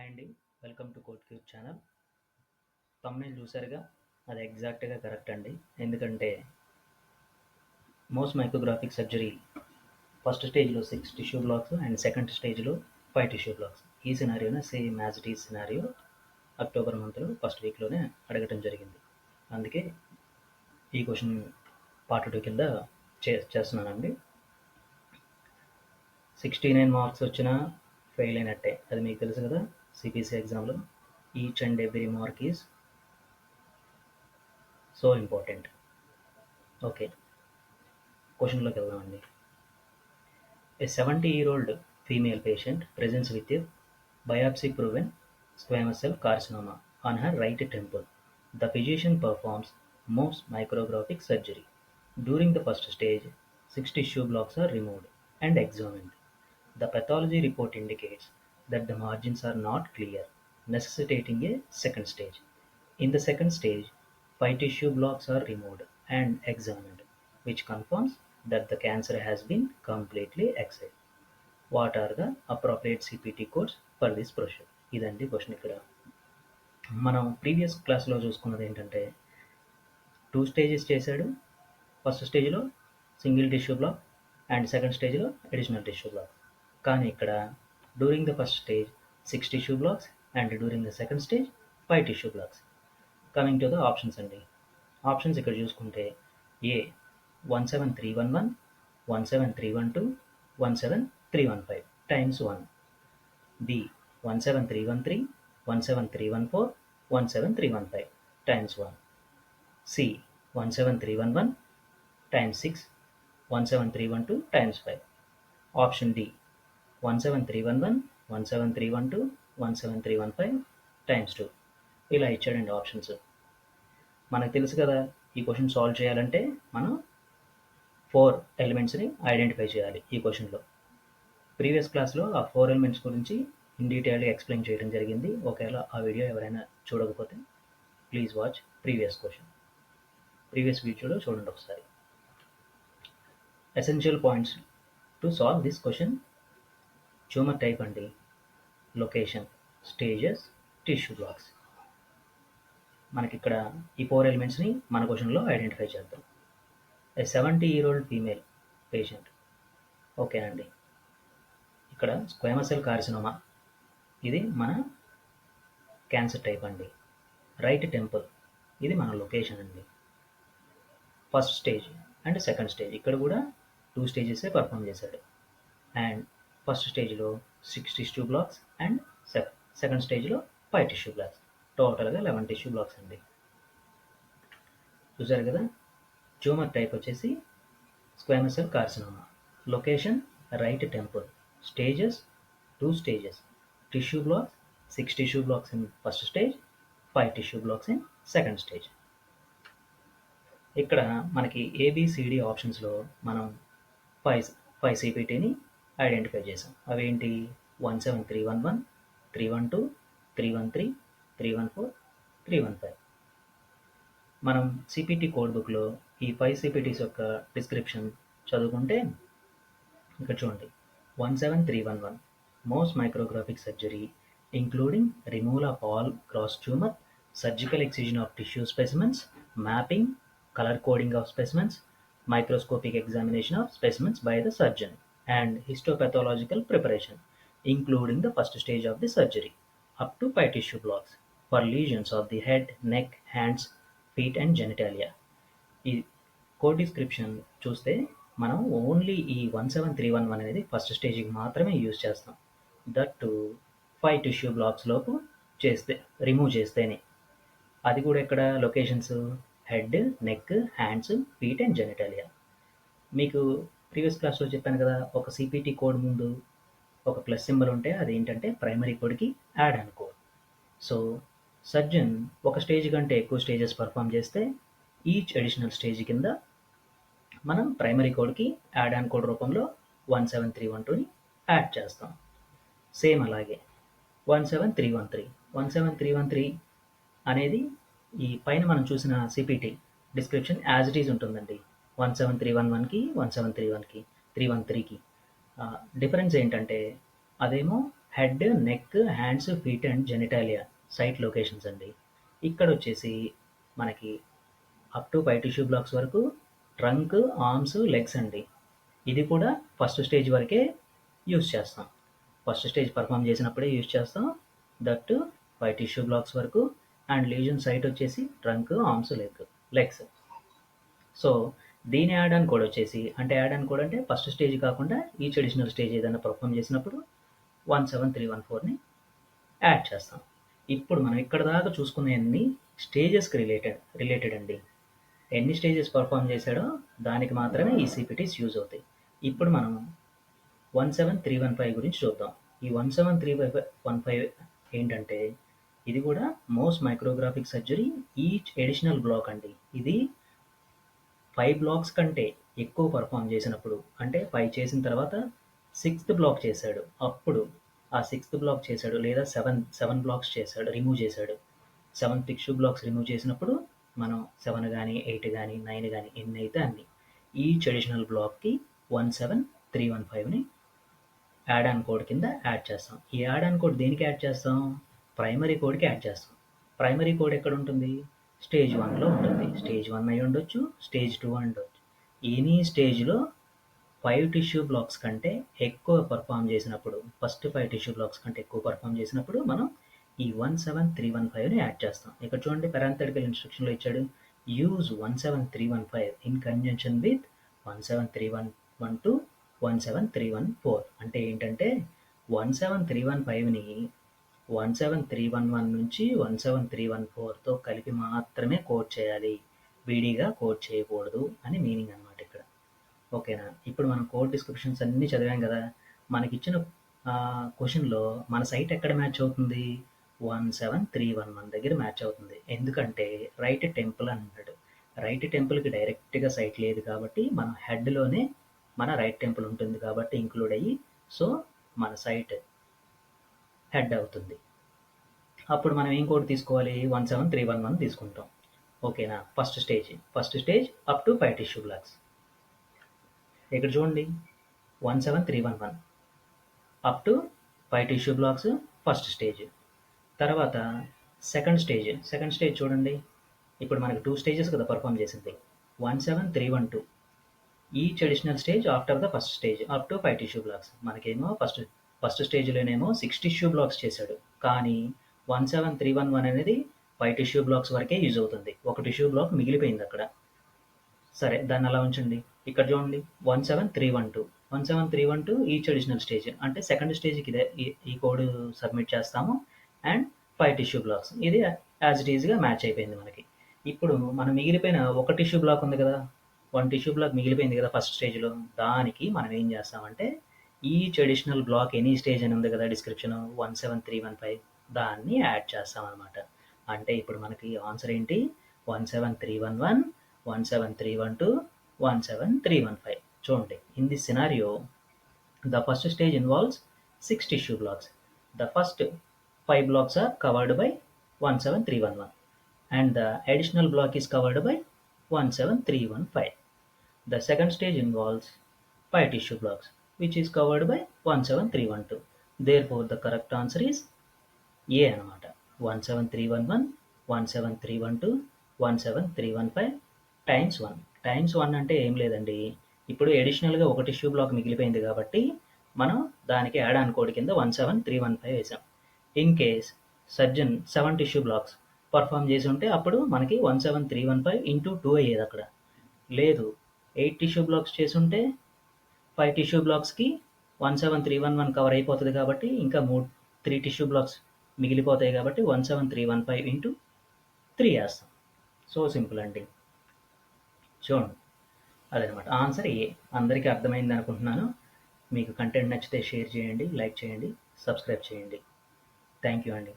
అండి. Welcome to code cube channel. Thumbnail చూసారుగా, అది ఎగ్జాక్ట్గా కరెక్ట్ అండి. ఎందుకంటే మోస్ట్ మైక్రోగ్రాఫిక్ సర్జరీ ఫస్ట్ స్టేజ్లో 6 టిష్యూ బ్లాక్స్ అండ్ సెకండ్ స్టేజ్లో 5 టిష్యూ బ్లాక్స్. ఈ సినారియోనే same as it is scenario October మంత్లో ఫస్ట్ వీక్లోనే అడగటం జరిగింది. అందుకే ఈ క్వశ్చన్ పార్ట్ 2 కింద చేస్తున్నానండి. 69 మార్క్స్ వచ్చినా ఫెయిల్ అయినట్టే, అది మీకు తెలుసు కదా. సిపిసి ఎగ్జామ్లో each and every mark is so important. Okay, క్వశ్చన్లోకి వెళ్దామండి. A 70-year-old female patient presents with a biopsy-proven squamous cell carcinoma on her right temple. The physician performs most micrographic surgery. During the first stage, 6 tissue blocks are removed and examined. The pathology report indicates that the margins are not clear, necessitating a second stage. In the second stage, 5 tissue blocks are removed and examined, which confirms that the cancer has been completely excised. What are the appropriate CPT codes for this procedure? ఇదండి question. ఇక్కడ మనం previous క్లాస్లో చూసుకున్నది ఏంటంటే 2 stages చేశాడు. First స్టేజ్లో single tissue block and second స్టేజ్లో additional tissue block. కానీ ఇక్కడ during the first stage 6 tissue blocks and during the second stage 5 tissue blocks. Coming to the options అండి. ఆప్షన్స్ ఇక్కడ చూసుకుంటే ఏ 17311, 17312, 17315 times 1. B 17313, 17314, 17315 times 1. C 17311 times 6, 17312 times 5. Option D 17311, 17312, 17315 times 2. ఇలా ఇచ్చాడండి options. మనకు తెలుసు కదా, ఈ క్వశ్చన్ సాల్వ్ చేయాలంటే మనం 4 ఎలిమెంట్స్ని ఐడెంటిఫై చేయాలి. ఈ క్వశ్చన్లో ప్రీవియస్ క్లాస్లో ఆ 4 ఎలిమెంట్స్ గురించి ఇన్ డీటెయిల్గా ఎక్స్ప్లెయిన్ చేయడం జరిగింది. ఒకవేళ ఆ వీడియో ఎవరైనా చూడకపోతే ప్లీజ్ వాచ్ ప్రీవియస్ వీడియోలో చూడండి ఒకసారి. Essential points to solve this question. Tumour type అండి, లొకేషన్, స్టేజెస్, టిష్యూ బ్లాక్స్. మనకి ఇక్కడ ఈ 4 ఎలిమెంట్స్ని మన క్వశ్చన్లో ఐడెంటిఫై చేద్దాం. A 70-year-old female patient. ఓకేనండి, ఇక్కడ స్క్వామస్ సెల్ కార్సినోమా, ఇది మన క్యాన్సర్ టైప్ అండి. రైట్ టెంపుల్, ఇది మన లొకేషన్ అండి. First stage and second stage, ఇక్కడ కూడా 2 స్టేజెసే పర్ఫామ్ చేశాడు. అండ్ ఫస్ట్ స్టేజ్లో 6 టిష్యూ బ్లాక్స్ అండ్ సెకండ్ స్టేజ్లో 5 టిష్యూ బ్లాక్స్, టోటల్గా 11 టిష్యూ బ్లాక్స్ అండి. చూసారు కదా. ట్యూమర్ టైప్ వచ్చేసి squamous cell carcinoma, location right temple, stages 2 stages, tissue blocks 6 tissue blocks in first stage, 5 tissue blocks in second stage. ఇక్కడ మనకి A B C D ఆప్షన్స్లో మనం 5 సిపిటీని ఐడెంటిఫై చేసాం. అవేంటి 17311, 312, 313, 314, 315. మనం సిపిటి కోడ్ బుక్లో ఈ 5 సిపిటీస్ యొక్క డిస్క్రిప్షన్ చదువుకుంటే ఇక్కడ చూడండి. 17311 Mohs micrographic surgery including removal of all gross tumour, surgical excision of tissue specimens, mapping, colour coding of specimens, microscopic examination of specimens by the surgeon and histopathological preparation including the first stage of the surgery up to 5 tissue blocks for lesions of the head, neck, hands, feet and genitalia. ఈ code description చూస్తే మనం only ఈ 17311 అనేది first స్టేజ్కి మాత్రమే use చేస్తాం. That to 5 tissue blocks లోపు remove చేస్తేనే. అది కూడా ఎక్కడ locations head, neck, hands, feet and genitalia. మీకు ప్రీవియస్ క్లాస్లో చెప్పాను కదా, ఒక సిపిటి కోడ్ ముందు ఒక ప్లస్ సింబల్ ఉంటే అది ఏంటంటే ప్రైమరీ కోడ్కి add on code. So surgeon ఒక స్టేజ్ కంటే ఎక్కువ స్టేజెస్ పర్ఫామ్ చేస్తే ఈచ్ అడిషనల్ స్టేజ్ కింద మనం ప్రైమరీ కోడ్కి యాడ్ ఆన్ కోడ్ రూపంలో 17312ని యాడ్ చేస్తాం. సేమ్ అలాగే 17313 అనేది ఈ పైన మనం చూసిన CPT description as it is ఉంటుందండి. 17311కి 17313కి డిఫరెన్స్ ఏంటంటే అదేమో head, neck, hands, feet and genitalia site locations అండి. ఇక్కడ వచ్చేసి మనకి అప్ టు 5 టిష్యూ బ్లాక్స్ వరకు ట్రంక్, ఆర్మ్స్, లెగ్స్ అండి. ఇది కూడా ఫస్ట్ స్టేజ్ వరకే యూజ్ చేస్తాం. ఫస్ట్ స్టేజ్ పర్ఫామ్ చేసినప్పుడే యూజ్ చేస్తాం. దట్ 5 టిష్యూ బ్లాక్స్ వరకు. అండ్ లీజన్ సైట్ వచ్చేసి ట్రంక్, ఆర్మ్స్, లెగ్స్. సో దీని యాడ్ ఆన్ కోడ్ వచ్చేసి, అంటే యాడ్ ఆన్ కోడ్ అంటే ఫస్ట్ స్టేజ్ కాకుండా ఈచ్ అడిషనల్ స్టేజ్ ఏదైనా పర్ఫామ్ చేసినప్పుడు 17314ని యాడ్ చేస్తాం. ఇప్పుడు మనం ఇక్కడ దాకా చూసుకునేవన్నీ స్టేజెస్కి రిలేటెడ్ అండి. ఎన్ని స్టేజెస్ పర్ఫామ్ చేశాడో దానికి మాత్రమే ఈ సిపిటీస్ యూజ్ అవుతాయి. ఇప్పుడు మనం 17315 గురించి చూద్దాం. ఈ 17315 ఏంటంటే, ఇది కూడా most micrographic surgery each additional block అండి. ఇది 5 బ్లాక్స్ కంటే ఎక్కువ పర్ఫామ్ చేసినప్పుడు, అంటే 5 చేసిన తర్వాత 6th బ్లాక్ చేశాడు, అప్పుడు ఆ 6th బ్లాక్ చేశాడు, లేదా 7 బ్లాక్స్ చేశాడు, రిమూవ్ చేశాడు, 7 టిష్యూ బ్లాక్స్ రిమూవ్ చేసినప్పుడు మనం 7 కానీ 8 కానీ 9 కానీ ఎన్ని అయితే అన్ని ఈచ్ అడిషనల్ బ్లాక్కి 17315ని యాడ్ ఆన్ కోడ్ కింద యాడ్ చేస్తాం. ఈ యాడ్ ఆన్ కోడ్ దేనికి యాడ్ చేస్తాం? ప్రైమరీ కోడ్కి యాడ్ చేస్తాం. ప్రైమరీ కోడ్ ఎక్కడ ఉంటుంది? స్టేజ్ 1లో ఉంటుంది. స్టేజ్ 1 అయి ఉండొచ్చు, స్టేజ్ 2 అయి ఉండొచ్చు. ఎనీ స్టేజ్లో 5 టిష్యూ బ్లాక్స్ కంటే ఎక్కువ పర్ఫామ్ చేసినప్పుడు, ఫస్ట్ 5 టిష్యూ బ్లాక్స్ కంటే ఎక్కువ పర్ఫామ్ చేసినప్పుడు మనం ఈ 17315ని యాడ్ చేస్తాం. ఇక్కడ చూడండి, పారాంథటికల్ ఇన్స్ట్రక్షన్లో ఇచ్చాడు, యూజ్ 17315 ఇన్ కంజంక్షన్ విత్ 17312 17314. అంటే ఏంటంటే 17315ని 17311 నుంచి 17314తో కలిపి మాత్రమే కోడ్ చేయాలి, విడిగా కోడ్ చేయకూడదు అని మీనింగ్ అనమాట ఇక్కడ. ఓకేనా? ఇప్పుడు మనం కోడ్ డిస్క్రిప్షన్స్ అన్నీ చదివాం కదా. మనకిచ్చిన క్వశ్చన్లో మన సైట్ ఎక్కడ మ్యాచ్ అవుతుంది? 17311 దగ్గర మ్యాచ్ అవుతుంది. ఎందుకంటే రైట్ టెంపుల్ అన్నాడు. రైట్ టెంపుల్కి డైరెక్ట్గా సైట్ లేదు కాబట్టి మన హెడ్లోనే మన రైట్ టెంపుల్ ఉంటుంది కాబట్టి ఇంక్లూడ్ అయ్యి, సో మన సైట్ హెడ్ అవుతుంది. అప్పుడు మనం ఏం కోడ్ తీసుకోవాలి? 17311 తీసుకుంటాం. ఓకేనా? First stage up to 5 tissue blocks. ఇక్కడ చూడండి, 17311 up to 5 tissue blocks first stage. తర్వాత సెకండ్ స్టేజ్ చూడండి, ఇప్పుడు మనకు 2 స్టేజెస్ కదా పర్ఫామ్ చేసింది. 17312 each additional stage after the first stage up to 5 tissue blocks. మనకేమో ఫస్ట్ స్టేజ్లోనేమో 6 టిష్యూ బ్లాక్స్ చేశాడు, కానీ 17311 అనేది 5 టిష్యూ బ్లాక్స్ వరకే యూజ్ అవుతుంది. ఒక టిష్యూ బ్లాక్ మిగిలిపోయింది అక్కడ. సరే, దాన్ని అలా ఉంచండి. ఇక్కడ చూడండి, 17312 ఈచ్ అడిషనల్ స్టేజ్, అంటే సెకండ్ స్టేజ్కి ఇదే ఈ కోడ్ సబ్మిట్ చేస్తాము. అండ్ 5 టిష్యూ బ్లాక్స్, ఇది యాజ్ ఇట్ ఈజ్గా మ్యాచ్ అయిపోయింది మనకి. ఇప్పుడు మనం మిగిలిపోయిన ఒక టిష్యూ బ్లాక్ ఉంది కదా, 1 టిష్యూ బ్లాక్ మిగిలిపోయింది కదా ఫస్ట్ స్టేజ్లో, దానికి మనం ఏం చేస్తామంటే each additional block any stage అని ఉంది కదా డిస్క్రిప్షన్ 17315, దాన్ని యాడ్ చేస్తాం అనమాట. అంటే ఇప్పుడు మనకి ఆన్సర్ ఏంటి? 17311 17312 17315. చూడండి, in this scenario the first stage involves 6 tissue blocks. The first 5 blocks are covered by 17311 and the additional block is covered by 17315. The second stage involves 5 tissue blocks which is covered by 17312. Therefore the correct answer is A అనమాట. 17311 17312 17315 times 1. Times 1 అంటే ఏం లేదండి, ఇప్పుడు అడిషనల్గా ఒక tissue black మిగిలిపోయింది కాబట్టి మనం దానికి యాడ్ ఆన్ కోడ్ కింద 17315 వేసాం. In case surgeon 7 tissue blocks perform చేసి ఉంటే అప్పుడు మనకి 17315 ఇంటూ 2 అయ్యేది అక్కడ. లేదు, 8 టిష్యూ బ్లాక్స్ చేసి ఉంటే 5 టిష్యూ బ్లాక్స్కి 17311 కవర్ అయిపోతుంది కాబట్టి ఇంకా 3 టిష్యూ బ్లాక్స్ మిగిలిపోతాయి కాబట్టి 17315 ఇంటూ 3 వేస్తాం. సో సింపుల్ అండి. చూడండి, అదనమాట ఆన్సర్ ఏ. అందరికీ అర్థమైంది అనుకుంటున్నాను. మీకు కంటెంట్ నచ్చితే షేర్ చేయండి, లైక్ చేయండి, సబ్స్క్రైబ్ చేయండి. థ్యాంక్ యూ అండి.